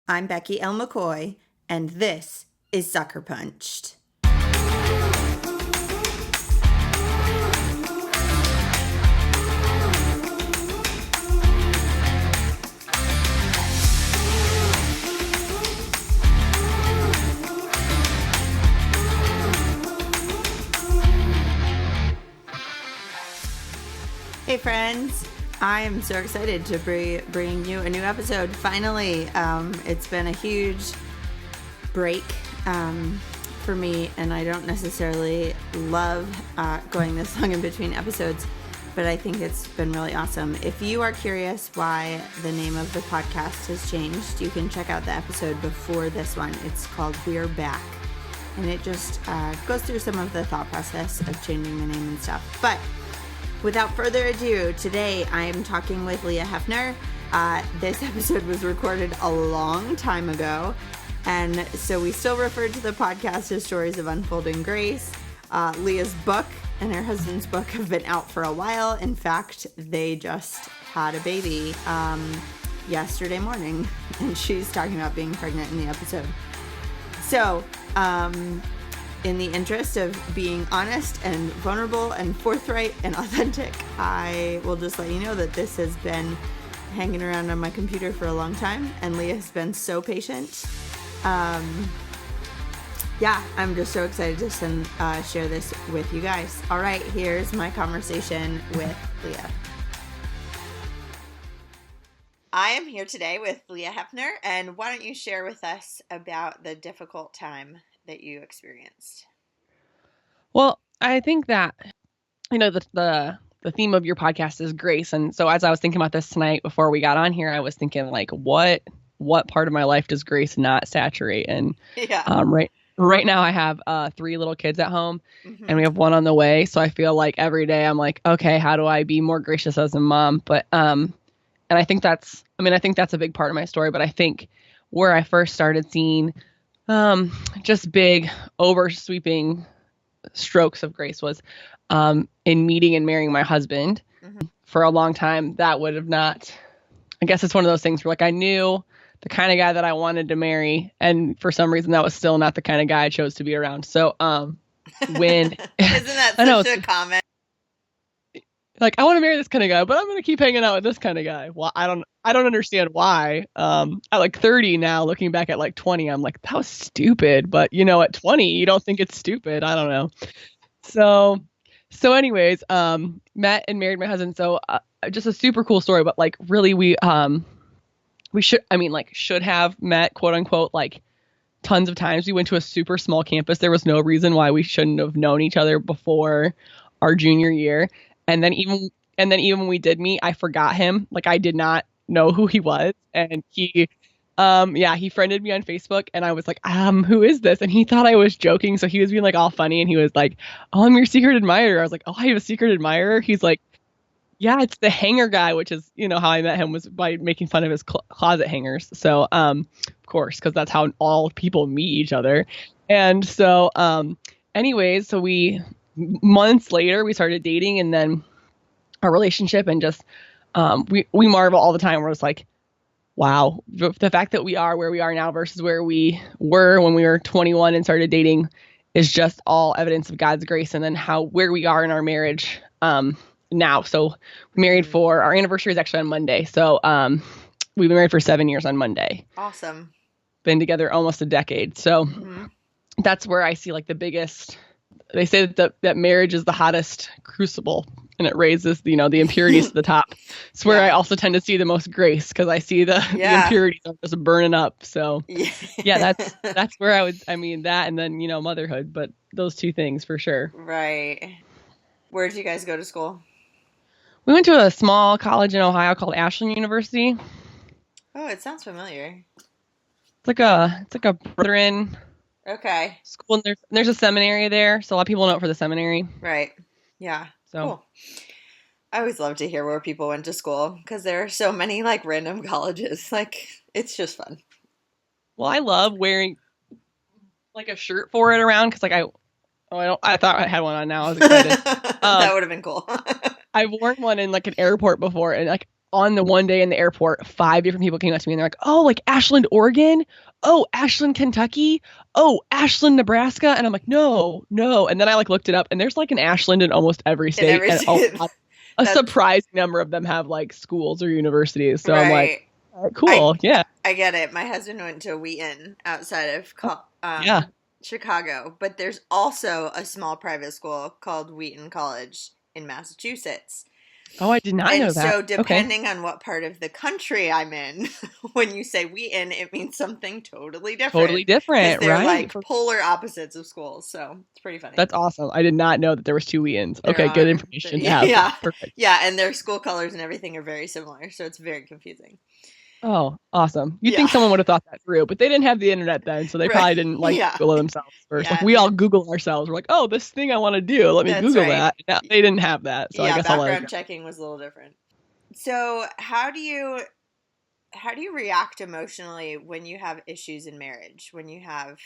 I'm Becky L. McCoy, and this is Sucker Punched. Hey friends, I am so excited to bring you a new episode. Finally, it's been a huge break for me, and I don't necessarily love going this long in between episodes, but I think it's been really awesome. If you are curious why the name of the podcast has changed, you can check out the episode before this one. It's called We're Back, and it just goes through some of the thought process of changing the name and stuff. But without further ado, today I am talking with Leah Heffner. This episode was recorded a long time ago, and so we still refer to the podcast as Stories of Unfolding Grace. Leah's book and her husband's book have been out for a while. In fact, they just had a baby yesterday morning, and she's talking about being pregnant in the episode. So, in the interest of being honest and vulnerable and forthright and authentic, I will just let you know that this has been hanging around on my computer for a long time, and Leah has been so patient. I'm just so excited to share this with you guys. All right, here's my conversation with Leah. I am here today with Leah Heffner, and why don't you share with us about the difficult time that you experienced? Well, I think that, the theme of your podcast is grace. And so as I was thinking about this tonight before we got on here, I was thinking, like, what part of my life does grace not saturate? And right now I have 3 little kids at home, and we have one on the way. So I feel like every day I'm like, okay, how do I be more gracious as a mom? But and I think that's a big part of my story. But I think where I first started seeing just big oversweeping strokes of grace was in meeting and marrying my husband. For a long time, that would have not, I guess it's one of those things where, like, I knew the kind of guy that I wanted to marry, and for some reason that was still not the kind of guy I chose to be around. So when isn't that such a comment? Like, I want to marry this kind of guy, but I'm going to keep hanging out with this kind of guy. Well, I don't understand why. At like 30 now, looking back at like 20, I'm like, that was stupid. But at 20, you don't think it's stupid. I don't know. So anyways, met and married my husband. So just a super cool story, but like really we should have met, quote unquote, like tons of times. We went to a super small campus. There was no reason why we shouldn't have known each other before our junior year. And then even when we did meet, I forgot him. Like, I did not know who he was. And he friended me on Facebook, and I was like, who is this? And he thought I was joking. So he was being like all funny, and he was like, oh, I'm your secret admirer. I was like, oh, I have a secret admirer. He's like, yeah, it's the hanger guy, which is, how I met him was by making fun of his closet hangers. So, of course, because that's how all people meet each other. And so, anyways, so months later, we started dating, and then our relationship, and just we marvel all the time. We're just like, wow, the fact that we are where we are now versus where we were when we were 21 and started dating is just all evidence of God's grace. And then where we are in our marriage now. So we married for our anniversary is actually on Monday. So we've been married for 7 years on Monday. Awesome. Been together almost a decade. So that's where I see like the biggest. They say that marriage is the hottest crucible, and it raises, the impurities to the top. It's where I also tend to see the most grace, because I see the impurities are just burning up. So that's where that, and then, motherhood, but those two things for sure. Right. Where did you guys go to school? We went to a small college in Ohio called Ashland University. Oh, it sounds familiar. It's like a Brethren. Okay. School, and there's a seminary there, so a lot of people know it for the seminary. Right. Yeah. So cool. I always love to hear where people went to school, because there are so many like random colleges. Like, it's just fun. Well, I love wearing like a shirt for it around, because like I thought I had one on now. I was excited. That would have been cool. I've worn one in like an airport before, and like on the one day in the airport, 5 different people came up to me and they're like, oh, like Ashland, Oregon? Oh, Ashland, Kentucky? Oh, Ashland, Nebraska? And I'm like, no. And then I like looked it up and there's like an Ashland in almost every state. every and state. a surprising number of them have like schools or universities. So I'm like, Right. all right, cool. Yeah. I get it. My husband went to Wheaton outside of Yeah. Chicago, but there's also a small private school called Wheaton College in Massachusetts. Oh, I did not know that. And so depending on what part of the country I'm in, when you say Wheaton, it means something totally different. Totally different, They're right? like polar opposites of schools, so it's pretty funny. That's awesome. I did not know that there was 2 Wheatons. Okay, good information to have. Yeah. Perfect. Yeah, and their school colors and everything are very similar, so it's very confusing. Oh, awesome. You'd think someone would have thought that through, but they didn't have the internet then, so they probably didn't like Google themselves first. Like we all Google ourselves. We're like, oh, this thing I want to do. Let me Google that. No, they didn't have that. So I guess background checking was a little different. So how do you react emotionally when you have issues in marriage, when you have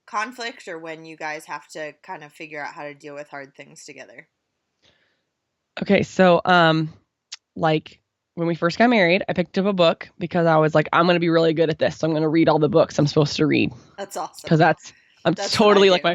conflict, or when you guys have to kind of figure out how to deal with hard things together? Okay, so like when we first got married, I picked up a book because I was like, I'm going to be really good at this. So I'm going to read all the books I'm supposed to read. That's awesome. Because that's totally like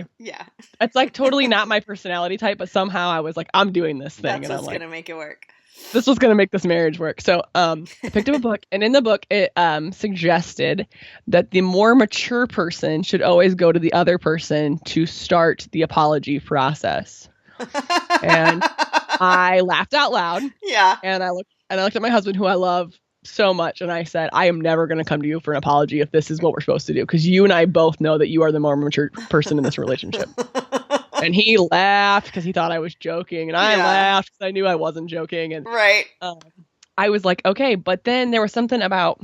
it's like totally not my personality type, but somehow I was like, I'm doing this thing. That's what's going to make it work. This was going to make this marriage work. So I picked up a book, and in the book, it suggested that the more mature person should always go to the other person to start the apology process. And I laughed out loud. Yeah. And I looked at my husband, who I love so much, and I said, I am never going to come to you for an apology if this is what we're supposed to do, because you and I both know that you are the more mature person in this relationship. And he laughed because he thought I was joking, and I laughed because I knew I wasn't joking. And right. I was like, okay, but then there was something about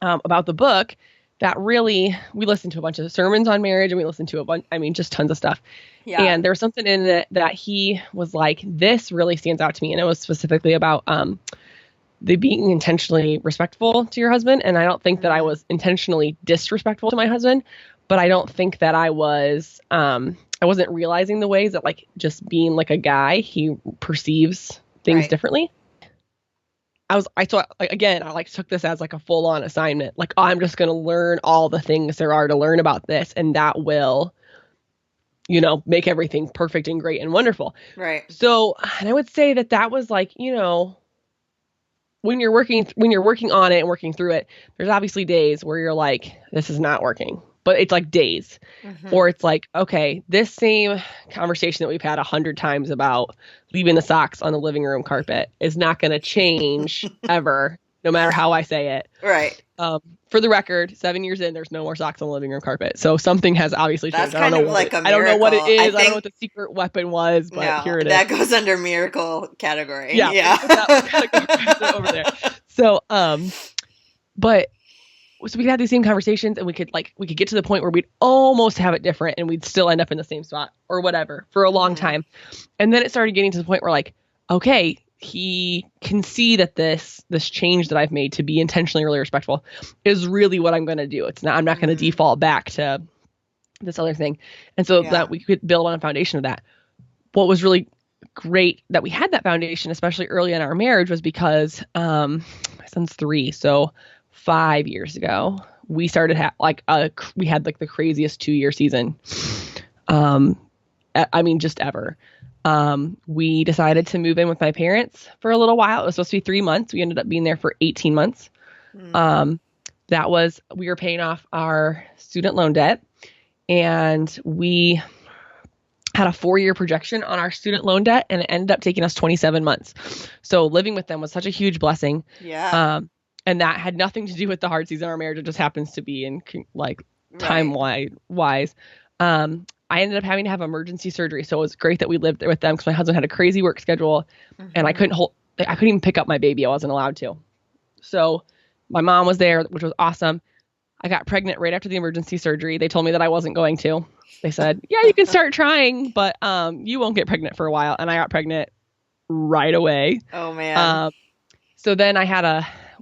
the book that really, we listened to a bunch of sermons on marriage, and we listened to just tons of stuff. Yeah. And there was something in it that he was like, this really stands out to me. And it was specifically about the being intentionally respectful to your husband. And I don't think that I was intentionally disrespectful to my husband, but I don't think that I wasn't realizing the ways that, like, just being like a guy, he perceives things differently. I took this as like a full on assignment. Like, I'm just going to learn all the things there are to learn about this, and that will, make everything perfect and great and wonderful. Right. So, and I would say that was like, when you're working on it and working through it, there's obviously days where you're like, this is not working, but it's like days. Mm-hmm. Or it's like, okay, this same conversation that we've had 100 times about leaving the socks on the living room carpet is not going to change ever, no matter how I say it. Right. For the record, 7 years in, there's no more socks on the living room carpet. So something has obviously changed. That's kind of like a miracle. I don't know what it is. I don't know what the secret weapon was, but here it is. That goes under miracle category. Yeah. That was over there. So, so we had these same conversations, and we could get to the point where we'd almost have it different, and we'd still end up in the same spot or whatever for a long time. And then it started getting to the point where, like, okay, he can see that this change that I've made to be intentionally really respectful is really what I'm going to do. I'm not going to default back to this other thing. And so that we could build on a foundation of that. What was really great that we had that foundation, especially early in our marriage, was because my son's 3. So 5 years ago, we started we had like the craziest 2-year season. Just ever. We decided to move in with my parents for a little while. It was supposed to be 3 months. We ended up being there for 18 months. We were paying off our student loan debt, and we had a 4-year projection on our student loan debt, and it ended up taking us 27 months. So living with them was such a huge blessing. Yeah. And that had nothing to do with the hard season of our marriage. It just happens to be in time-wise. I ended up having to have emergency surgery. So it was great that we lived there with them, because my husband had a crazy work schedule, and I couldn't even pick up my baby. I wasn't allowed to. So my mom was there, which was awesome. I got pregnant right after the emergency surgery. They told me that I wasn't going to. They said, yeah, you can start trying, but you won't get pregnant for a while. And I got pregnant right away. Oh, man. So then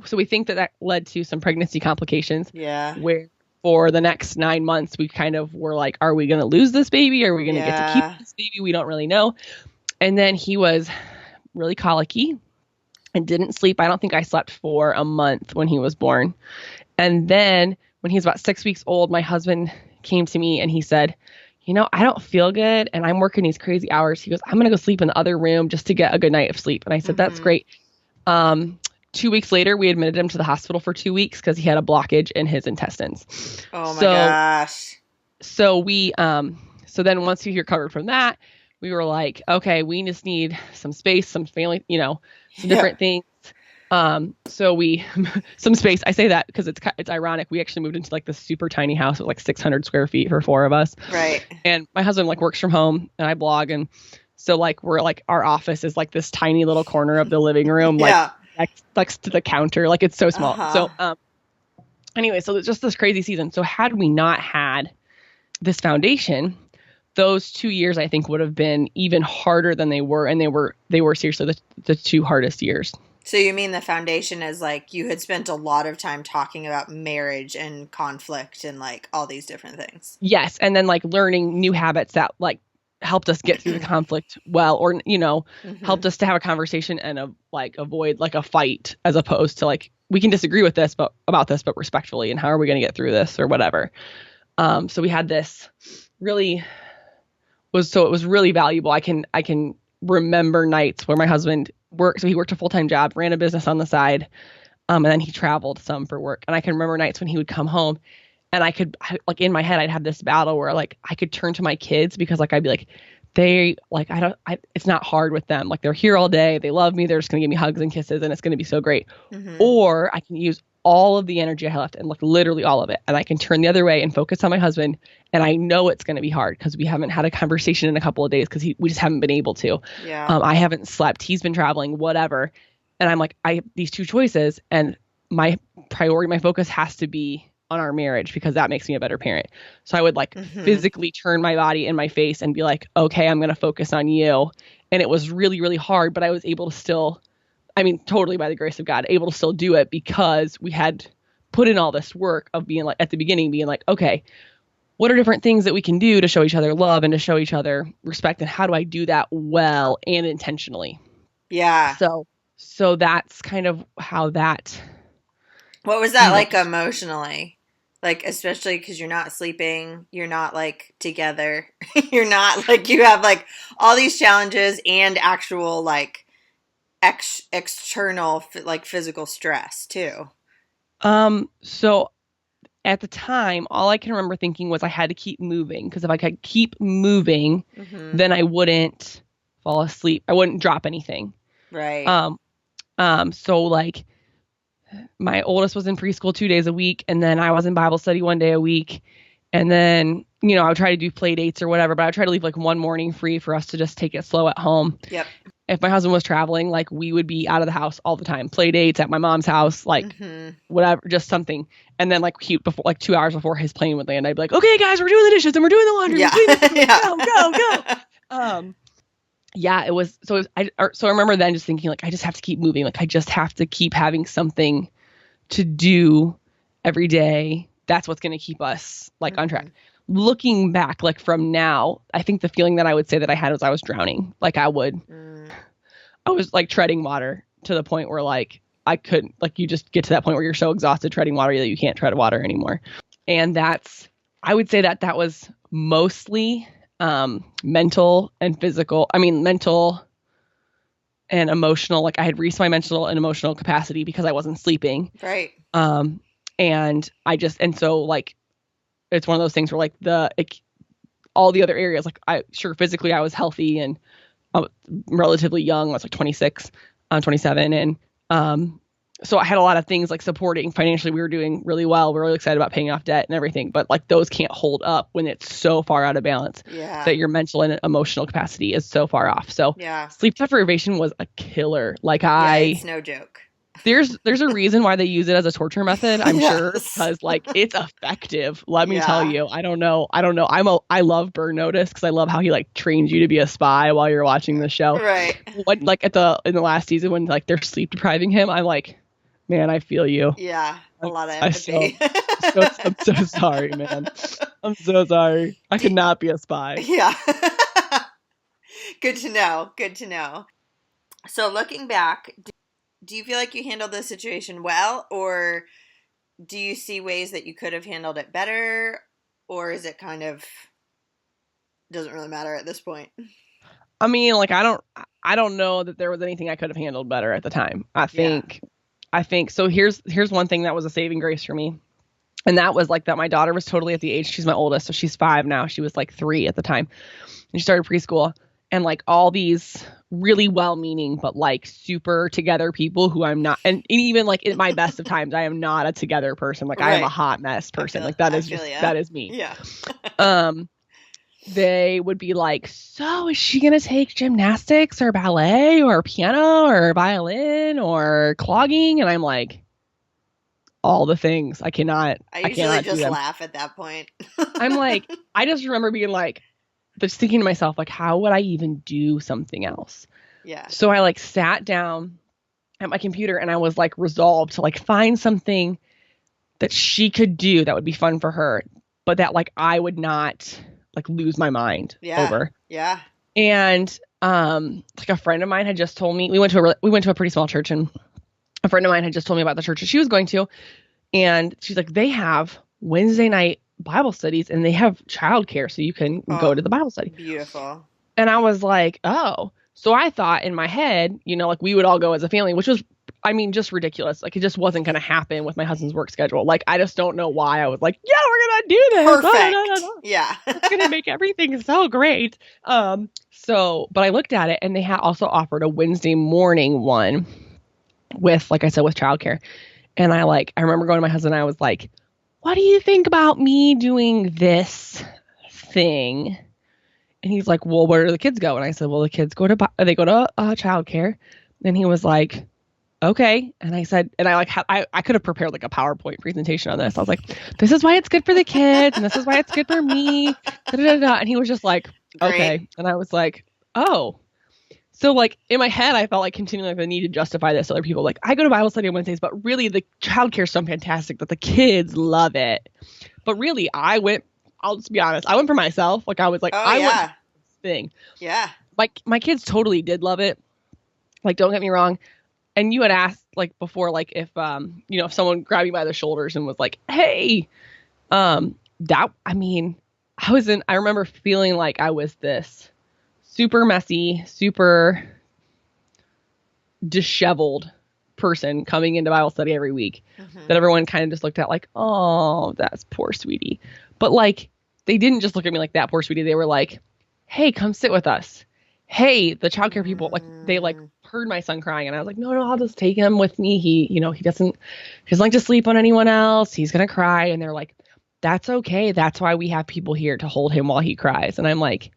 so we think that led to some pregnancy complications. Yeah. Where for the next 9 months, we kind of were like, are we going to lose this baby? Are we going to get to keep this baby? We don't really know. And then he was really colicky. and didn't sleep. I don't think I slept for a month when he was born. And then when he was about 6 weeks old, my husband came to me and he said, I don't feel good and I'm working these crazy hours. He goes, I'm going to go sleep in the other room just to get a good night of sleep. And I said, that's great. 2 weeks later, we admitted him to the hospital for 2 weeks because he had a blockage in his intestines. Oh my gosh. So so then once he recovered from that, we were like, okay, we just need some space, some family, some different things. So some space. I say that because it's ironic. We actually moved into like this super tiny house with like 600 square feet for 4 of us. Right. And my husband like works from home and I blog. And so like, we're like, our office is like this tiny little corner of the living room, like next to the counter. Like it's so small. So, anyway, so it's just this crazy season. So had we not had this foundation, those 2 years, I think, would have been even harder than they were. And they were seriously the 2 hardest years. So you mean the foundation is like you had spent a lot of time talking about marriage and conflict and like all these different things. Yes. And then like learning new habits that like helped us get through the conflict well, or, helped us to have a conversation and avoid like a fight, as opposed to like, we can disagree with this, but respectfully, and how are we going to get through this or whatever. So we had this it was really valuable. I can remember nights where my husband worked. So he worked a full-time job, ran a business on the side. And then he traveled some for work. And I can remember nights when he would come home and like in my head, I'd have this battle where like I could turn to my kids because like, I'd be like, it's not hard with them. Like they're here all day. They love me. They're just going to give me hugs and kisses and it's going to be so great. Or I can use all of the energy I have left and like literally all of it. And I can turn the other way and focus on my husband. And I know it's going to be hard because we haven't had a conversation in a couple of days because we just haven't been able to. Yeah. I haven't slept. He's been traveling, whatever. And I'm like, I have these 2 choices and my focus has to be on our marriage because that makes me a better parent. So I would like physically turn my body in my face and be like, okay, I'm going to focus on you. And it was really, really hard, but I was able to still, totally by the grace of God, able to still do it because we had put in all this work of being like, at the beginning, being like, okay, what are different things that we can do to show each other love and to show each other respect? And how do I do that well and intentionally? Yeah. So that's kind of how that. What was that like emotionally? Like, especially because you're not sleeping, you're not like together, you're not like, you have like all these challenges and actual like external like physical stress too. So at the time, all I can remember thinking was I had to keep moving because if I could keep moving, then I wouldn't fall asleep. I wouldn't drop anything. Right. So like my oldest was in preschool 2 days a week, and then I was in Bible study 1 day a week. And then, I would try to do play dates or whatever, but I would try to leave like one morning free for us to just take it slow at home. Yep. If my husband was traveling, like we would be out of the house all the time, play dates at my mom's house, like whatever, just something. And then like before, like 2 hours before his plane would land, I'd be like, okay, guys, we're doing the dishes and we're doing the laundry. Yeah. We're doing this. Go. Yeah, it was. So I remember then just thinking like, I just have to keep moving. Like I just have to keep having something to do every day. That's what's going to keep us like on track. Looking back, like from now, I think the feeling that I would say that I had was I was drowning. Like I was like treading water to the point where like I couldn't, like you just get to that point where you're so exhausted treading water that you can't tread water anymore. And I would say that was mostly mental and physical. Mental and emotional. Like I had reached my mental and emotional capacity because I wasn't sleeping. Right. And so like, it's one of those things where like all the other areas, like physically I was healthy and I was relatively young. I was like 26, 27. And, so I had a lot of things like supporting financially. We were doing really well. We're really excited about paying off debt and everything, but like those can't hold up when it's so far out of balance that your mental and emotional capacity is so far off. So sleep deprivation was a killer. Like it's no joke. There's a reason why they use it as a torture method, I'm sure, because like it's effective. Let me tell you. I don't know. I love Burn Notice because I love how he like trains you to be a spy while you're watching the show. Right. Like in the last season when like they're sleep depriving him, I'm like, man, I feel you. Yeah, a lot of empathy. I'm so sorry, man. I'm so sorry. I could not be a spy. Yeah. Good to know. So looking back, do you feel like you handled the situation well, or do you see ways that you could have handled it better, or is it kind of doesn't really matter at this point? I mean, like, I don't know that there was anything I could have handled better at the time. I think so. Here's one thing that was a saving grace for me. And that was like that my daughter was totally at the age, she's my oldest, so she's 5 now. She was like 3 at the time. And she started preschool. And like all these really well-meaning, but like super together people who I'm not, and even like in my best of times, I am not a together person. Like I am a hot mess person. Like that is just, that is me. Yeah. They would be like, so is she going to take gymnastics or ballet or piano or violin or clogging? And I'm like, all the things. I cannot. I usually just laugh at that point. I'm like, I just remember being like, just thinking to myself, like, how would I even do something else? Yeah. So I like sat down at my computer and I was like resolved to like find something that she could do that would be fun for her, but that like I would not like lose my mind over. Yeah. And like a friend of mine had just told me, we went to a pretty small church, and a friend of mine had just told me about the church that she was going to. And she's like, they have Wednesday night Bible studies and they have childcare, so you can go to the Bible study. Beautiful. And I was like, oh. So I thought in my head, you know, like we would all go as a family, which was, I mean, just ridiculous. Like it just wasn't going to happen with my husband's work schedule. Like I just don't know why I was like, yeah, we're going to do this. Perfect. Yeah. It's going to make everything so great. So, but I looked at it and they had also offered a Wednesday morning one with, like I said, with childcare. And I remember going to my husband and I was like, what do you think about me doing this thing? And he's like, well, where do the kids go? And I said, well, the kids go to childcare. And he was like, okay. And I said, and I could have prepared like a PowerPoint presentation on this. I was like, this is why it's good for the kids. And this is why it's good for me. And he was just like, okay. Great. And I was like, oh. So like in my head, I felt like continually the need to justify this to other people. Like I go to Bible study on Wednesdays, but really the childcare is so fantastic that the kids love it. But really I'll just be honest. I went for myself. Like I was like, went for this thing. Yeah. Like my kids totally did love it. Like, don't get me wrong. And you had asked like before, like if, if someone grabbed you by the shoulders and was like, hey, I remember feeling like I was this super messy, super disheveled person coming into Bible study every week that everyone kind of just looked at like, oh, that's poor sweetie. But like, they didn't just look at me like that poor sweetie. They were like, hey, come sit with us. Hey, the childcare people, like they like heard my son crying and I was like, no, I'll just take him with me. He doesn't like to sleep on anyone else. He's going to cry. And they're like, that's okay. That's why we have people here to hold him while he cries. And I'm like,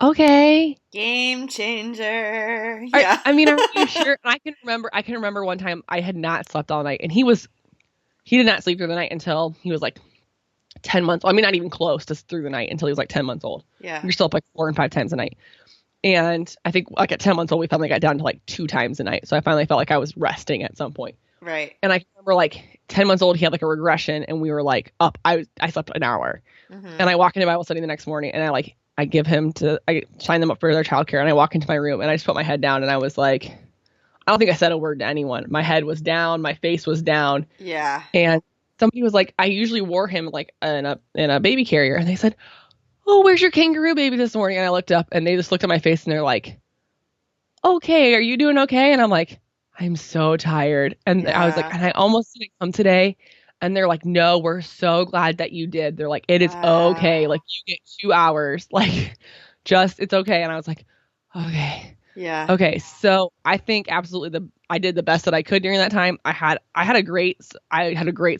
okay. Game changer. Yeah. I mean, are you sure? And I can remember one time I had not slept all night and he did not sleep through the night until he was like 10 months. I mean, not even close to through the night until he was like 10 months old. Yeah. You're still up like 4 and 5 times a night. And I think like at 10 months old, we finally got down to like 2 times a night. So I finally felt like I was resting at some point. Right. And I remember like 10 months old, he had like a regression and we were like up. I slept an hour and I walk into Bible study the next morning and I sign them up for their childcare and I walk into my room and I just put my head down and I was like, I don't think I said a word to anyone. My head was down. My face was down. Yeah. And somebody was like, I usually wore him like in a baby carrier. And they said, oh, where's your kangaroo baby this morning? And I looked up and they just looked at my face and they're like, okay, are you doing okay? And I'm like, I'm so tired. And I was like, and I almost didn't come today. And they're like, no, we're so glad that you did. They're like, it is okay. Like you get 2 hours, like it's okay. And I was like, okay. Yeah. Okay. So I think absolutely I did the best that I could during that time. I had a great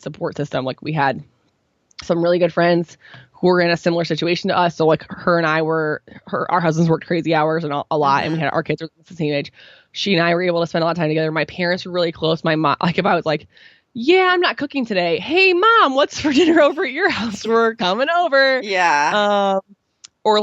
support system. Like we had some really good friends who were in a similar situation to us. So like her and I our husbands worked crazy hours and a lot. And we had our kids were the same age. She and I were able to spend a lot of time together. My parents were really close. My mom, like if I was like, yeah, I'm not cooking today. Hey mom, what's for dinner over at your house? We're coming over. Yeah. Or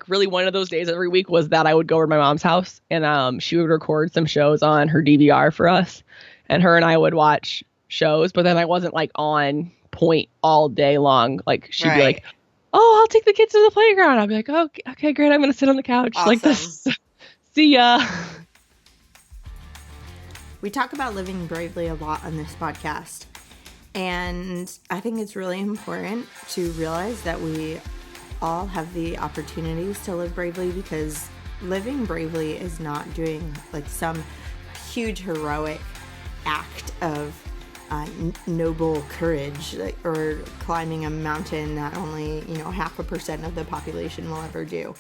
really one of those days every week was that I would go over to my mom's house and she would record some shows on her DVR for us and her and I would watch shows, but then I wasn't like on point all day long. Like she'd be like, oh, I'll take the kids to the playground. I'll be like, oh, okay, great. I'm going to sit on the couch like this. See ya. We talk about living bravely a lot on this podcast. And I think it's really important to realize that we all have the opportunities to live bravely, because living bravely is not doing like some huge heroic act of noble courage, or climbing a mountain that only 0.5% of the population will ever do.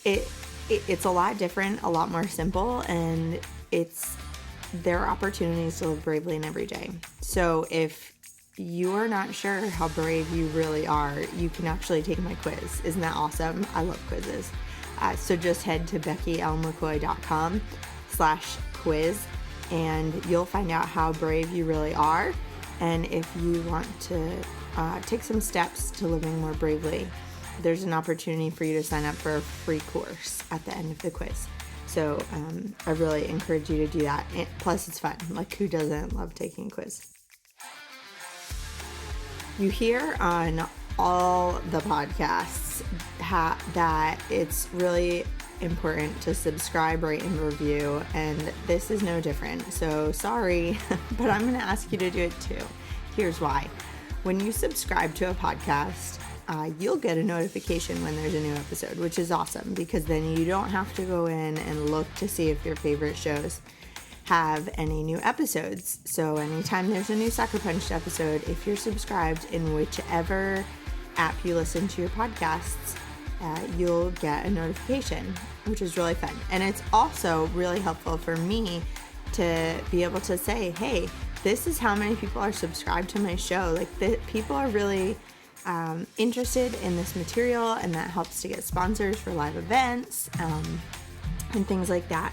It's a lot different, a lot more simple, and there are opportunities to live bravely in every day. So if you are not sure how brave you really are, you can actually take my quiz. Isn't that awesome? I love quizzes. So just head to beckylmccoy.com/quiz, and you'll find out how brave you really are, and if you want to take some steps to living more bravely, there's an opportunity for you to sign up for a free course at the end of the quiz. So I really encourage you to do that. And plus, it's fun. Like, who doesn't love taking a quiz? You hear on all the podcasts that it's really important to subscribe, rate, and review, and this is no different. So sorry, but I'm going to ask you to do it too. Here's why. When you subscribe to a podcast, you'll get a notification when there's a new episode, which is awesome, because then you don't have to go in and look to see if your favorite shows have any new episodes. So anytime there's a new Sucker Punched episode, if you're subscribed in whichever app you listen to your podcasts, you'll get a notification, which is really fun. And it's also really helpful for me to be able to say, hey, this is how many people are subscribed to my show. Like, people are really interested in this material, and that helps to get sponsors for live events and things like that.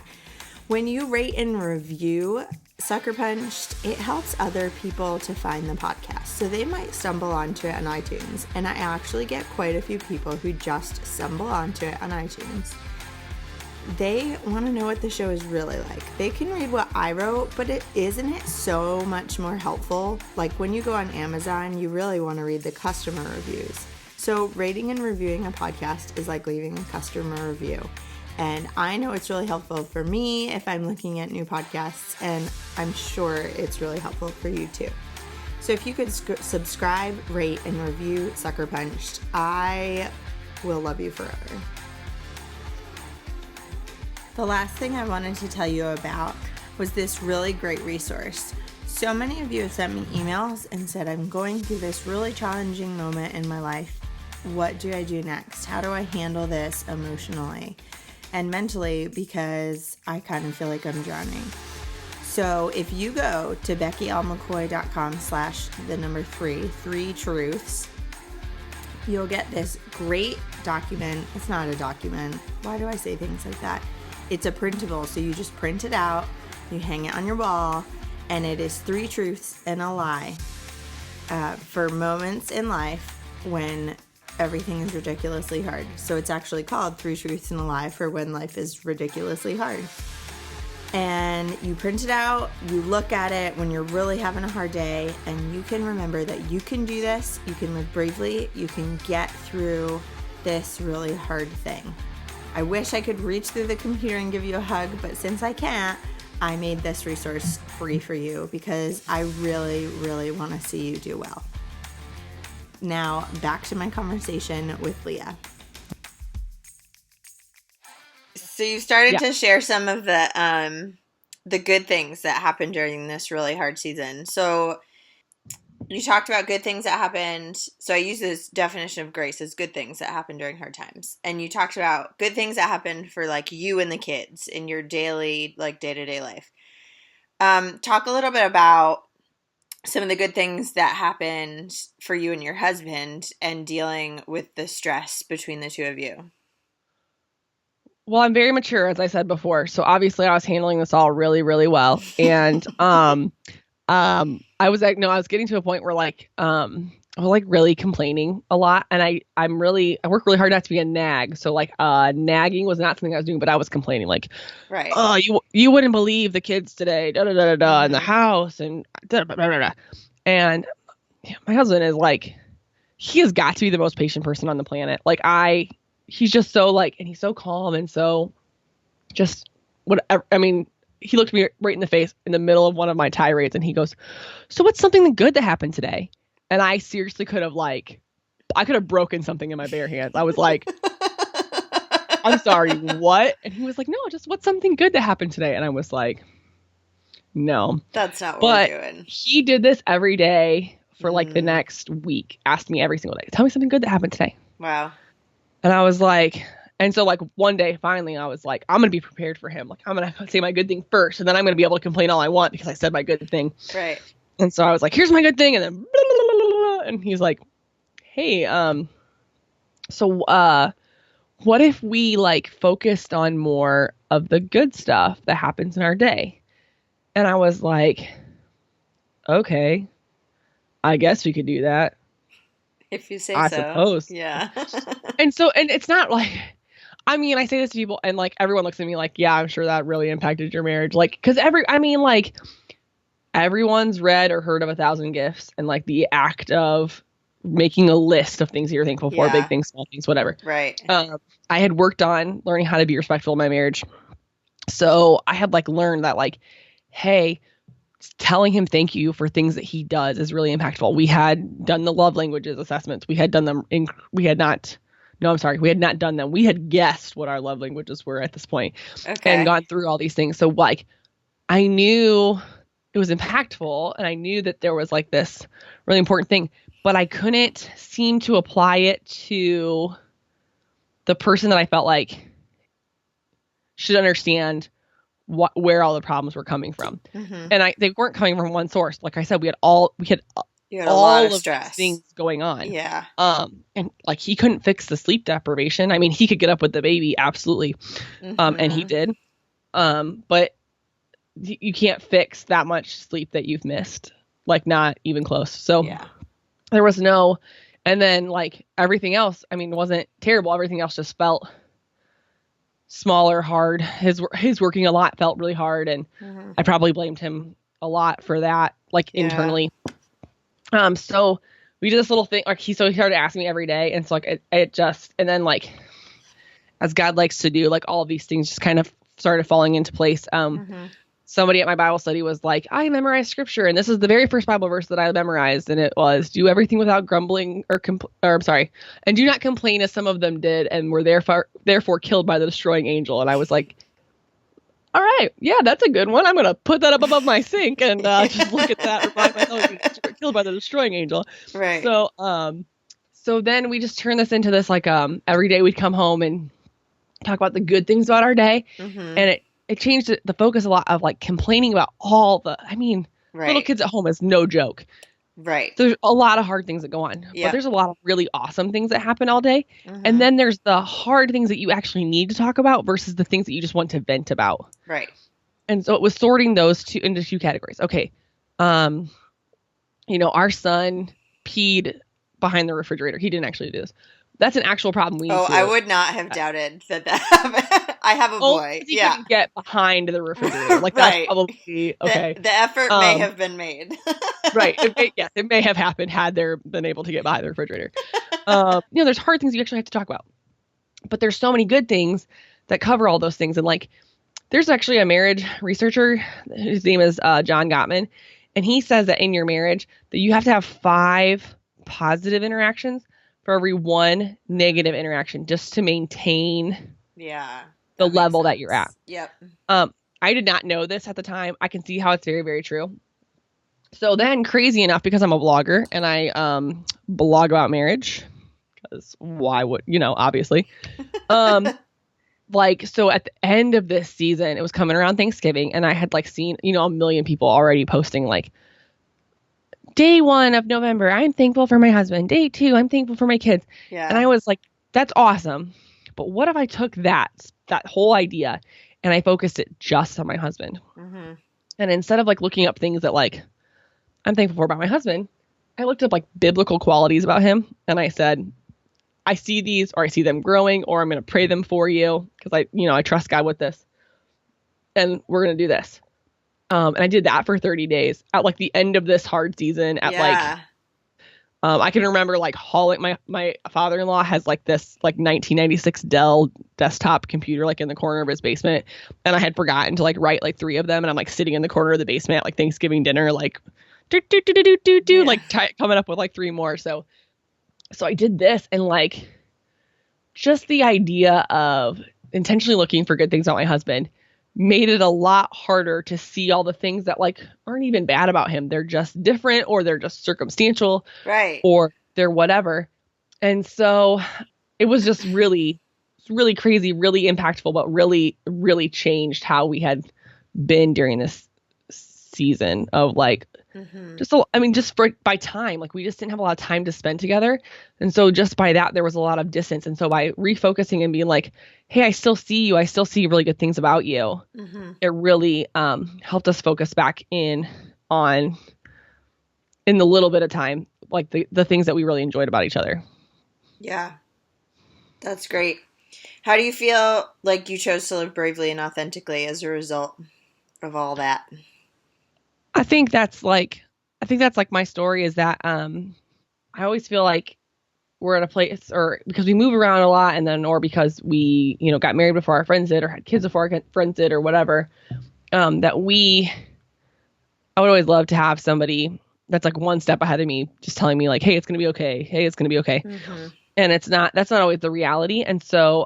When you rate and review Sucker Punched, it helps other people to find the podcast. So they might stumble onto it on iTunes. And I actually get quite a few people who just stumble onto it on iTunes. They want to know what the show is really like. They can read what I wrote, but isn't it so much more helpful? Like, when you go on Amazon, you really want to read the customer reviews. So rating and reviewing a podcast is like leaving a customer review. And I know it's really helpful for me if I'm looking at new podcasts, and I'm sure it's really helpful for you too. So if you could subscribe, rate, and review Sucker Punched, I will love you forever. The last thing I wanted to tell you about was this really great resource. So many of you have sent me emails and said, I'm going through this really challenging moment in my life. What do I do next? How do I handle this emotionally and mentally, because I kind of feel like I'm drowning? So if you go to beckylmccoy.com/3 truths, you'll get this great document. It's not a document. Why do I say things like that? It's a printable. So you just print it out, you hang it on your wall, and it is 3 truths and a lie for moments in life when everything is ridiculously hard. So it's actually called 3 Truths and a Lie for when life is ridiculously hard. And you print it out, you look at it when you're really having a hard day, and you can remember that you can do this, you can live bravely, you can get through this really hard thing. I wish I could reach through the computer and give you a hug, but since I can't, I made this resource free for you because I really, really want to see you do well. Now, back to my conversation with Leah. So you started to share some of the good things that happened during this really hard season. So you talked about good things that happened. So I use this definition of grace as good things that happened during hard times. And you talked about good things that happened for like you and the kids in your daily, like day-to-day life. Talk a little bit about some of the good things that happened for you and your husband and dealing with the stress between the two of you. Well, I'm very mature, as I said before. So obviously I was handling this all really, really well. And I was getting to a point where I was like really complaining a lot, and I work really hard not to be a nag. So nagging was not something I was doing, but I was complaining right. Oh, you wouldn't believe the kids today, da da da da in the house, and da da da da. And my husband is he has got to be the most patient person on the planet. He's just so and he's so calm and so just whatever. I mean, he looked me right in the face in the middle of one of my tirades, and he goes, "So what's something good that happened today?" And I seriously could have I could have broken something in my bare hands. I was like, "I'm sorry, what?" And he was like, "No, just what's something good that happened today?" And I was like, "No, That's not what but we're doing." he did this every day for like the next week. Asked me every single day, "Tell me something good that happened today." Wow. And I was like, and so like one day finally I was like, I'm going to be prepared for him. Like I'm going to say my good thing first, and then I'm going to be able to complain all I want because I said my good thing. Right. And so I was like, here's my good thing. And then, blah, blah, blah, blah, and he's like, hey, so what if we like focused on more of the good stuff that happens in our day? And I was like, okay, I guess we could do that. If you say I so. suppose. Yeah. And so, and it's not like, I mean, I say this to people and like everyone looks at me like, yeah, I'm sure that really impacted your marriage. Like, cause like everyone's read or heard of 1,000 gifts, and like the act of making a list of things that you're thankful for, big things, small things, whatever. Right. I had worked on learning how to be respectful in my marriage. So I had like learned that like, hey, telling him thank you for things that he does is really impactful. We had done the love languages assessments. We had done them we had not done them. We had guessed what our love languages were at this point and gone through all these things. So like I knew it was impactful, and I knew that there was like this really important thing, but I couldn't seem to apply it to the person that I felt like should understand where all the problems were coming from. Mm-hmm. And they weren't coming from one source. Like I said, we had all of stress, things going on. Yeah. And like he couldn't fix the sleep deprivation. I mean, he could get up with the baby, absolutely. And he did. But you can't fix that much sleep that you've missed. Like not even close. So there was no, and then like everything else, I mean, wasn't terrible. Everything else just felt smaller, hard. His working a lot felt really hard, and I probably blamed him a lot for that, like internally. So we did this little thing, like he started asking me every day, and so like it just, and then like as God likes to do, like all of these things just kind of started falling into place. Somebody at my Bible study was like, I memorized scripture, and this is the very first Bible verse that I memorized, and it was, do everything without grumbling and do not complain as some of them did and were therefore killed by the destroying angel. And I was like, all right, yeah, that's a good one. I'm going to put that up above my sink and just look at that, remind myself of killed by the destroying angel. Right. So then we just turned this into this, like, every day we'd come home and talk about the good things about our day. And it changed the focus a lot of like complaining about all the, little kids at home is no joke. Right. There's a lot of hard things that go on, but there's a lot of really awesome things that happen all day. And then there's the hard things that you actually need to talk about versus the things that you just want to vent about. Right. And so it was sorting those into two categories. Okay. Our son peed behind the refrigerator. He didn't actually do this. That's an actual problem. I would not have doubted that happened. I have a boy. He couldn't get behind the refrigerator. Like that's probably okay. The effort may have been made. Right. It may have happened had there been able to get behind the refrigerator. There's hard things you actually have to talk about, but there's so many good things that cover all those things. And like, there's actually a marriage researcher whose name is John Gottman, and he says that in your marriage that you have to have 5 positive interactions for every 1 negative interaction just to maintain the level that you're at. Yep. I did not know this at the time. I can see how it's very, very true. So then crazy enough, because I'm a blogger and I blog about marriage, because why would, obviously. So at the end of this season, it was coming around Thanksgiving, and I had like seen, a million people already posting like, Day 1 of November, I'm thankful for my husband. Day 2, I'm thankful for my kids. Yeah. And I was like, that's awesome. But what if I took that whole idea and I focused it just on my husband? And instead of like looking up things that like I'm thankful for about my husband, I looked up like biblical qualities about him. And I said, I see these, or I see them growing, or I'm going to pray them for you because I trust God with this. And we're going to do this. And I did that for 30 days at like the end of this hard season at I can remember like hauling my father-in-law has like this like 1996 Dell desktop computer like in the corner of his basement, and I had forgotten to like write like 3 of them, and I'm like sitting in the corner of the basement at like Thanksgiving dinner like do like coming up with like 3 more. So I did this, and like just the idea of intentionally looking for good things about my husband made it a lot harder to see all the things that like aren't even bad about him. They're just different, or they're just circumstantial, Right. or they're whatever. And so it was just really crazy, really impactful, but really, really changed how we had been during this season of like, just by time, like we just didn't have a lot of time to spend together. And so just by that, there was a lot of distance. And so by refocusing and being like, hey, I still see you. I still see really good things about you. It really helped us focus back in the little bit of time, like the things that we really enjoyed about each other. Yeah. That's great. How do you feel like you chose to live bravely and authentically as a result of all that? I think that's like my story is that I always feel like we're at a place, or because we move around a lot, and then or because we got married before our friends did, or had kids before our friends did, or whatever, I would always love to have somebody that's like one step ahead of me, just telling me like, hey, it's gonna be okay. Hey, it's gonna be okay. And that's not always the reality. And so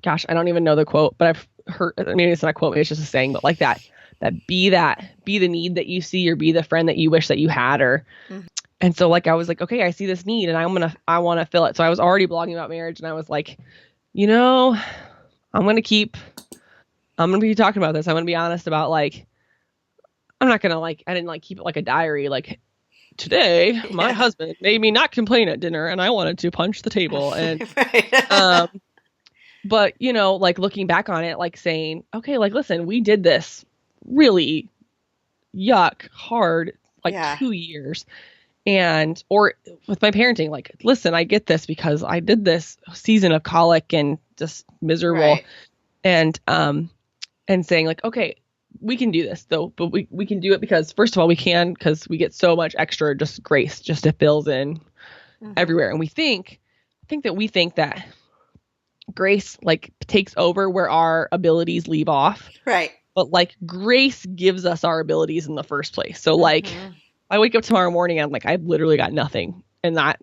gosh, I don't even know the quote, but I've heard, maybe it's not a quote, maybe it's just a saying, but like that be the need that you see, or be the friend that you wish that you had, or and so like I was like, okay, I see this need, and I want to fill it. So I was already blogging about marriage, and I was like, I'm gonna be talking about this. I'm gonna be honest about like, I'm not gonna like, I didn't like keep it like a diary, like today my husband made me not complain at dinner and I wanted to punch the table, and but like looking back on it, like saying, okay, like listen, we did this really hard, like 2 years, or with my parenting, like, listen, I get this because I did this season of colic and just miserable, and saying like, okay, we can do this though, but we can do it because first of all, we get so much extra just grace just it fills in everywhere. And we think that grace like takes over where our abilities leave off. Right. But like grace gives us our abilities in the first place. So like I wake up tomorrow morning and I'm like, I've literally got nothing. And that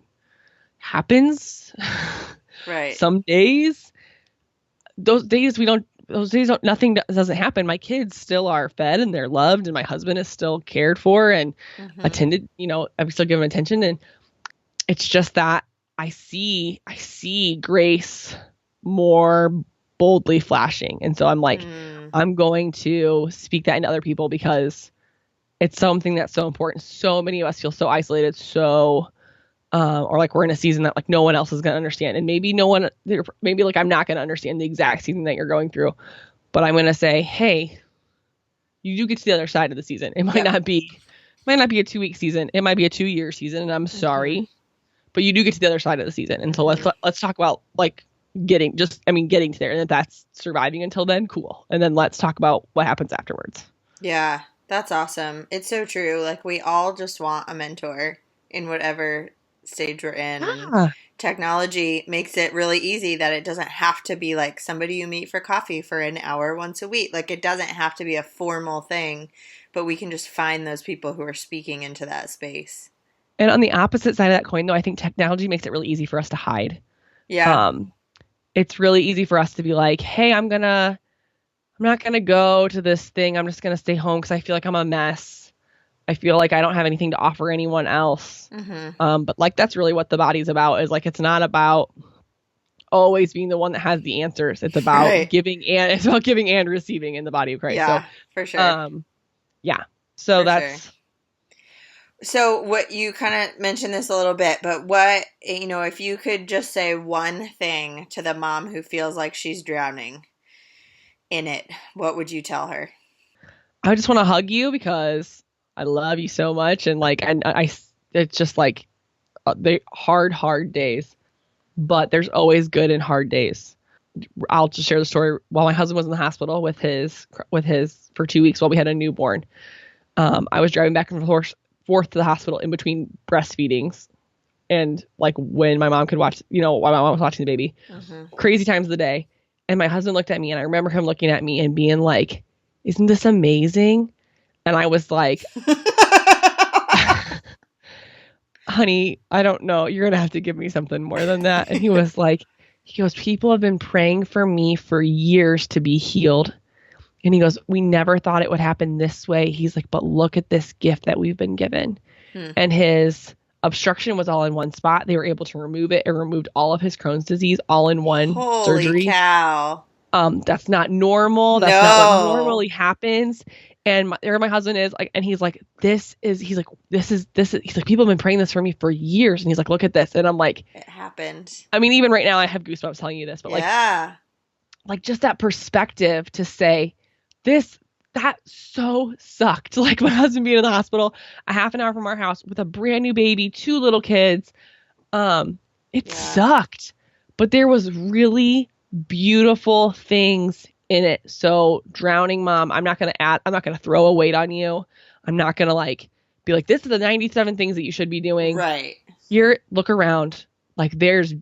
happens. Right. Some days, nothing doesn't happen. My kids still are fed and they're loved, and my husband is still cared for and attended, I'm still given attention. And it's just that I see grace more boldly flashing. And so I'm like, I'm going to speak that into other people because it's something that's so important. So many of us feel so isolated, or like we're in a season that like no one else is going to understand. And maybe like I'm not going to understand the exact season that you're going through, but I'm going to say, hey, you do get to the other side of the season. It might not be a 2-week season. It might be a 2-year season, and I'm sorry, but you do get to the other side of the season. And so let's talk about like getting to there. And if that's surviving until then, cool. And then let's talk about what happens afterwards. Yeah, that's awesome. It's so true. Like we all just want a mentor in whatever stage we're in. And technology makes it really easy that it doesn't have to be like somebody you meet for coffee for an hour once a week. Like it doesn't have to be a formal thing, but we can just find those people who are speaking into that space. And on the opposite side of that coin, though, I think technology makes it really easy for us to hide. Yeah. It's really easy for us to be like, hey, I'm not going to go to this thing. I'm just going to stay home because I feel like I'm a mess. I feel like I don't have anything to offer anyone else. But like, that's really what the body's about, is like, it's not about always being the one that has the answers. It's about giving and receiving in the body of Christ. Yeah, so, for sure. Yeah. So that's. Sure. So what you kind of mentioned this a little bit, but what, if you could just say one thing to the mom who feels like she's drowning in it, what would you tell her? I just want to hug you because I love you so much. And like, I it's just like the hard days, but there's always good in hard days. I'll just share the story. While my husband was in the hospital with his for 2 weeks while we had a newborn, I was driving back and forth to the hospital in between breastfeedings and like when my mom could watch, while my mom was watching the baby. Crazy times of the day. And my husband looked at me, and I remember him looking at me and being like, "Isn't this amazing?" And I was like, "Honey, I don't know. You're going to have to give me something more than that." And he was like, "People have been praying for me for years to be healed." And he goes, "We never thought it would happen this way." He's like, "But look at this gift that we've been given." And his obstruction was all in one spot. They were able to remove it. It removed all of his Crohn's disease all in one surgery. Holy cow. That's not normal. That's not what normally happens. And there my husband is like, and he's like, he's like, people have been praying this for me for years. And he's like, "Look at this." And I'm like, it happened. I mean, even right now I have goosebumps telling you this, but like just that perspective to say that so sucked. Like my husband being in the hospital a half an hour from our house with a brand new baby, 2 little kids. It sucked, but there was really beautiful things in it. So drowning mom, I'm not going to throw a weight on you. I'm not going to be like, this is the 97 things that you should be doing. Right. Here, look around. Like there's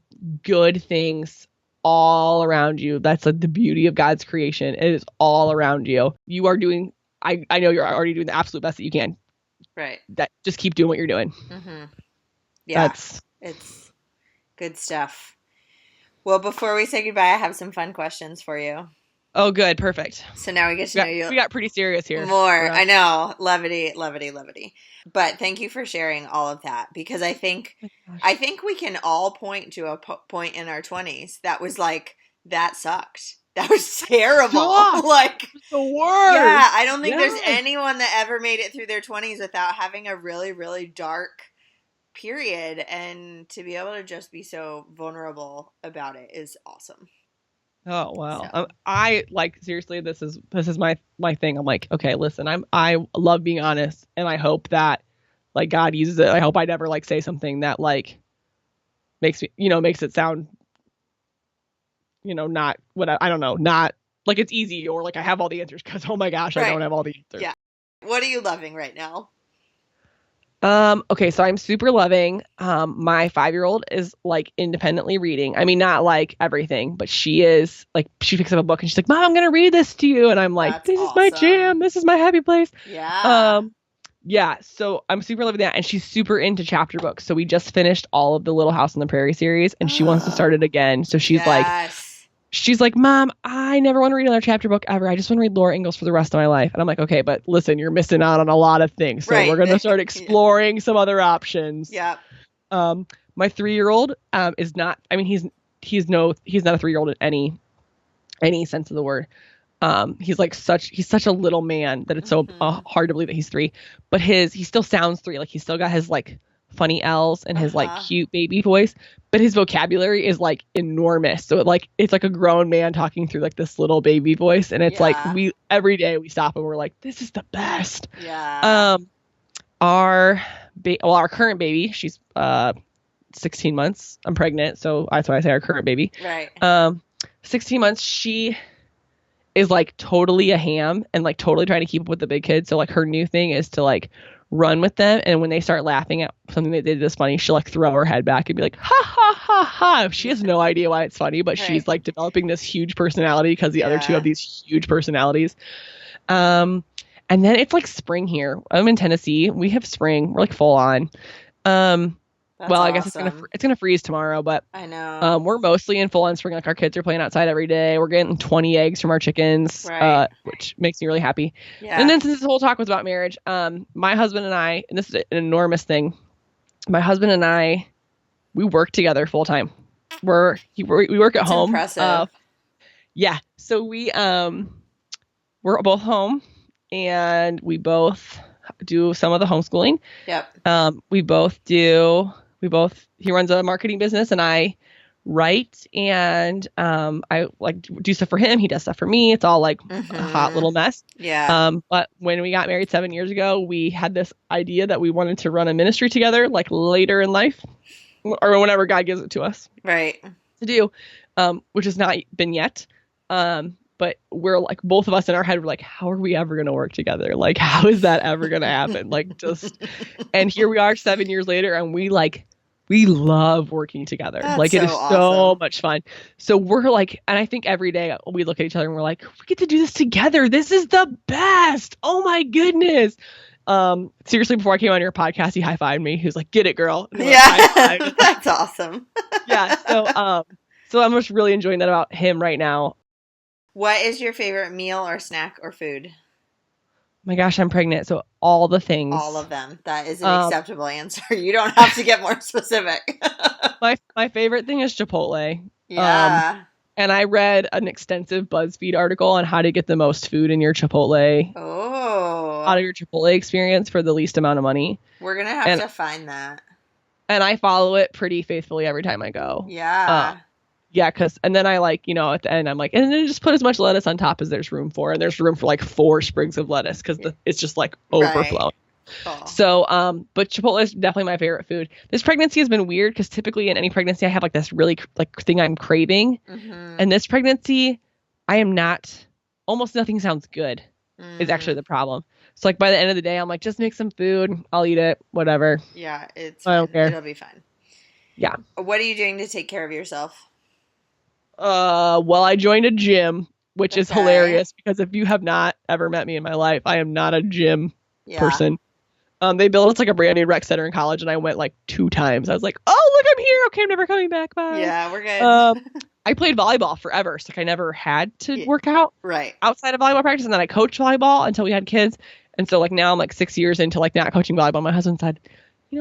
good things all around you. That's like the beauty of God's creation. It is all around you. You are doing, I know you're already doing the absolute best that you can. Right. That just keep doing what you're doing. Yeah. It's good stuff. Well, before we say goodbye, I have some fun questions for you. Oh, good. Perfect. So now we get to know you. We got pretty serious here. More. I know. Levity, levity, levity. But thank you for sharing all of that, because I think we can all point to a point in our 20s that was like, that sucked. That was terrible. Like the worst. Yeah, I don't think there's anyone that ever made it through their 20s without having a really, really dark period, and to be able to just be so vulnerable about it is awesome. Oh wow. So. I like, seriously, this is my thing. I'm like, okay, listen, I love being honest, and I hope that like God uses it. I hope I never like say something that like makes it sound not what I don't know, not like it's easy or like I have all the answers, because oh my gosh, I don't have all the answers. Yeah. What are you loving right now? Okay, so I'm super loving. My 5-year-old is like independently reading. I mean, not like everything, but she picks up a book and she's like, "Mom, I'm going to read this to you." And I'm like, "That's this awesome. Is my jam. This is my happy place." Yeah. Yeah. So I'm super loving that. And she's super into chapter books. So we just finished all of the Little House on the Prairie series, and she wants to start it again. So she's like, "Mom, I never want to read another chapter book ever. I just want to read Laura Ingalls for the rest of my life." And I'm like, "Okay, but listen, you're missing out on a lot of things. So we're going to start exploring some other options." Yeah. My 3-year-old is not, I mean, he's not a 3-year-old in any sense of the word. He's such a little man that it's so hard to believe that he's 3, but he still sounds 3. Like he's still got his like funny L's and his like cute baby voice, but his vocabulary is like enormous. So it's like a grown man talking through like this little baby voice, and it's like every day we stop and we're like, this is the best. Yeah. Our current baby, she's 16 months. I'm pregnant, so that's why I say our current baby. Right. 16 months. She is like totally a ham and like totally trying to keep up with the big kids. So like her new thing is to like run with them, and when they start laughing at something that they did that's funny, she'll like throw her head back and be like, "Ha ha ha ha." She has no idea why it's funny, but she's like developing this huge personality because the other two have these huge personalities. And then it's like spring here. I'm in Tennessee. We have spring. We're like full on. I guess it's gonna freeze tomorrow, but I know. We're mostly in full on spring. Like our kids are playing outside every day. We're getting 20 eggs from our chickens, which makes me really happy. Yeah. And then since this whole talk was about marriage, my husband and I, and this is an enormous thing, my husband and I, we work together full time. We work at home. Impressive. Yeah. So we're both home, and we both do some of the homeschooling. Yep. He runs a marketing business, and I write, and I like do stuff for him. He does stuff for me. It's all like a hot little mess. Yeah. But when we got married 7 years ago, we had this idea that we wanted to run a ministry together, like later in life or whenever God gives it to us. Right. To do, which has not been yet. but we're like, both of us in our head were like, how are we ever going to work together? Like, how is that ever going to happen? Like, just, and here we are 7 years later, and we love working together. That's like, it so is so awesome. much fun. So we're like, and I think every day we look at each other and we're like, we get to do this together. This is the best. Oh my goodness. Seriously, before I came on your podcast, he high-fived me. He was like, get it, girl. And Yeah, that's awesome. Yeah. So I'm just really enjoying that about him right now. What is your favorite meal or snack or food? My gosh, I'm pregnant. So all the things. All of them. That is an acceptable answer. You don't have to get more specific. my favorite thing is Chipotle. Yeah. And I read an extensive BuzzFeed article on how to get the most food in your Chipotle. Oh. Out of your Chipotle experience for the least amount of money. We're going to have to find that. And I follow it pretty faithfully every time I go. Yeah. Yeah, and then I like, at the end, I'm like, and then just put as much lettuce on top as there's room for. And there's room for like 4 sprigs of lettuce because it's just like overflowing. Right. Cool. So, but Chipotle is definitely my favorite food. This pregnancy has been weird because typically in any pregnancy, I have like this really like thing I'm craving. Mm-hmm. And this pregnancy, I am not, almost nothing sounds good is actually the problem. So like by the end of the day, I'm like, just make some food. I'll eat it, whatever. Yeah, I don't care. It'll be fine. Yeah. What are you doing to take care of yourself? Well, I joined a gym, which is hilarious because if you have not ever met me in my life, I am not a gym person. They built us like a brand new rec center in college, and I went like 2 times. I was like, oh, look, I'm here. Okay, I'm never coming back. Bye. Yeah, we're good. I played volleyball forever, so like I never had to work out outside of volleyball practice, and then I coached volleyball until we had kids. And so like now I'm like 6 years into like not coaching volleyball. My husband said,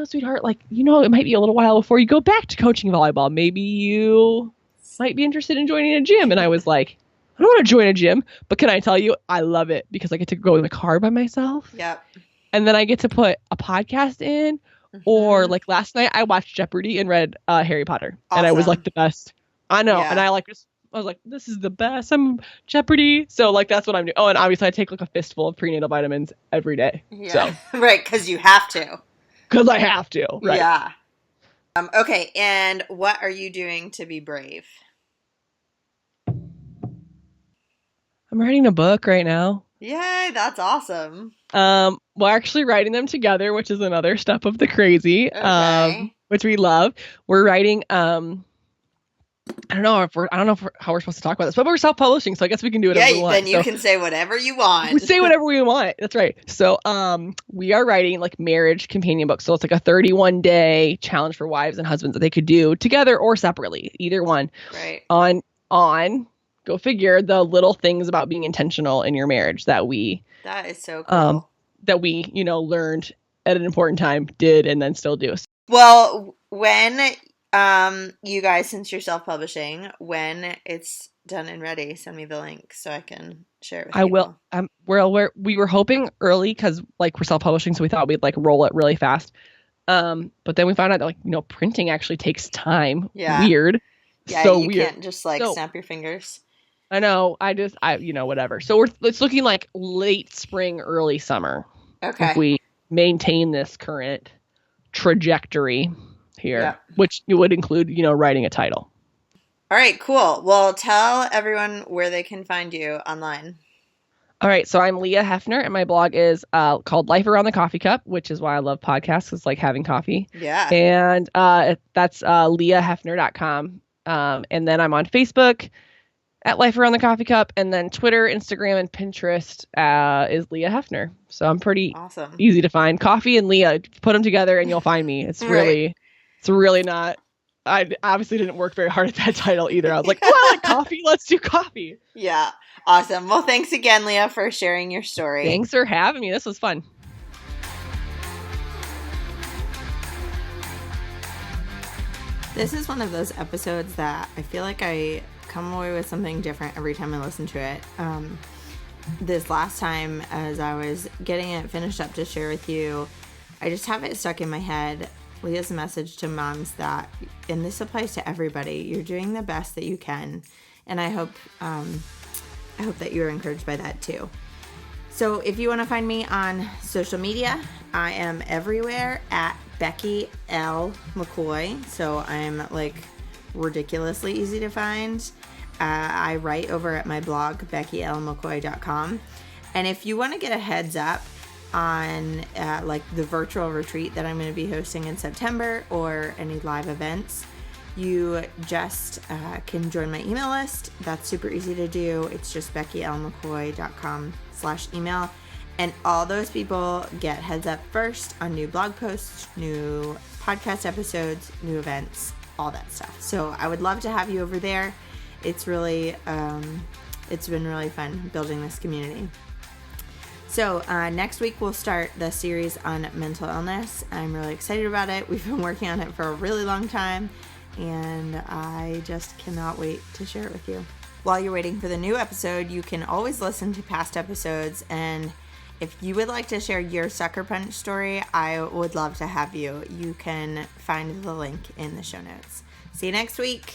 sweetheart, like, it might be a little while before you go back to coaching volleyball. Maybe you might be interested in joining a gym. And I was like, I don't want to join a gym, but can I tell you, I love it because I get to go in the car by myself. Yep. And then I get to put a podcast in, or like last night I watched Jeopardy and read Harry Potter. Awesome. And I was like the best. I know. Yeah. And I was like, this is the best. I'm Jeopardy. So like, that's what I'm doing. Oh, and obviously I take like a fistful of prenatal vitamins every day. Yeah. So. Right. Cause you have to. Cause I have to. Right. Yeah. Okay. And what are you doing to be brave? I'm writing a book right now. Yay, that's awesome. We're actually writing them together, which is another step of the crazy, which we love. We're writing, I don't know how we're supposed to talk about this, but we're self-publishing, so I guess we can do whatever we want. Then you can say whatever you want. We say whatever we want. That's right. So, we are writing like marriage companion books. So it's like a 31-day challenge for wives and husbands that they could do together or separately, either one. Right. On go figure, the little things about being intentional in your marriage that is so cool. That we, learned at an important time, did, and then still do. Well, when you guys, since you're self-publishing, when it's done and ready, send me the link so I can share it with people. I will. We were hoping early because like we're self-publishing, so we thought we'd like roll it really fast. But then we found out that like printing actually takes time. Yeah. Weird. Yeah, so you weird. Can't just snap your fingers. I know. Whatever. So it's looking like late spring, early summer. Okay. If we maintain this current trajectory here, which would include, writing a title. All right, cool. Well, tell everyone where they can find you online. All right. So I'm Leah Heffner, and my blog is called Life Around the Coffee Cup, which is why I love podcasts. It's like having coffee. Yeah. And that's leahheffner.com. And then I'm on Facebook at Life Around the Coffee Cup, and then Twitter, Instagram, and Pinterest is Leah Heffner. So I'm pretty easy to find. Coffee and Leah, put them together and you'll find me. It's really not. I obviously didn't work very hard at that title either. I was like, oh, I like coffee. Let's do coffee. Yeah. Awesome. Well, thanks again, Leah, for sharing your story. Thanks for having me. This was fun. This is one of those episodes that I feel like I come away with something different every time I listen to it. This last time, as I was getting it finished up to share with you, I just have it stuck in my head. Leah's message to moms that, and this applies to everybody, you're doing the best that you can. And I hope that you're encouraged by that too. So if you want to find me on social media, I am everywhere at Becky L. McCoy. So I'm like ridiculously easy to find. I write over at my blog, BeckyLMcCoy.com. And if you want to get a heads up on like the virtual retreat that I'm going to be hosting in September or any live events, you just can join my email list. That's super easy to do. It's just BeckyLMcCoy.com/email. And all those people get heads up first on new blog posts, new podcast episodes, new events, all that stuff. So I would love to have you over there. It's really, it's been really fun building this community. So next week we'll start the series on mental illness. I'm really excited about it. We've been working on it for a really long time, and I just cannot wait to share it with you. While you're waiting for the new episode, you can always listen to past episodes, and if you would like to share your sucker punch story, I would love to have you. You can find the link in the show notes. See you next week.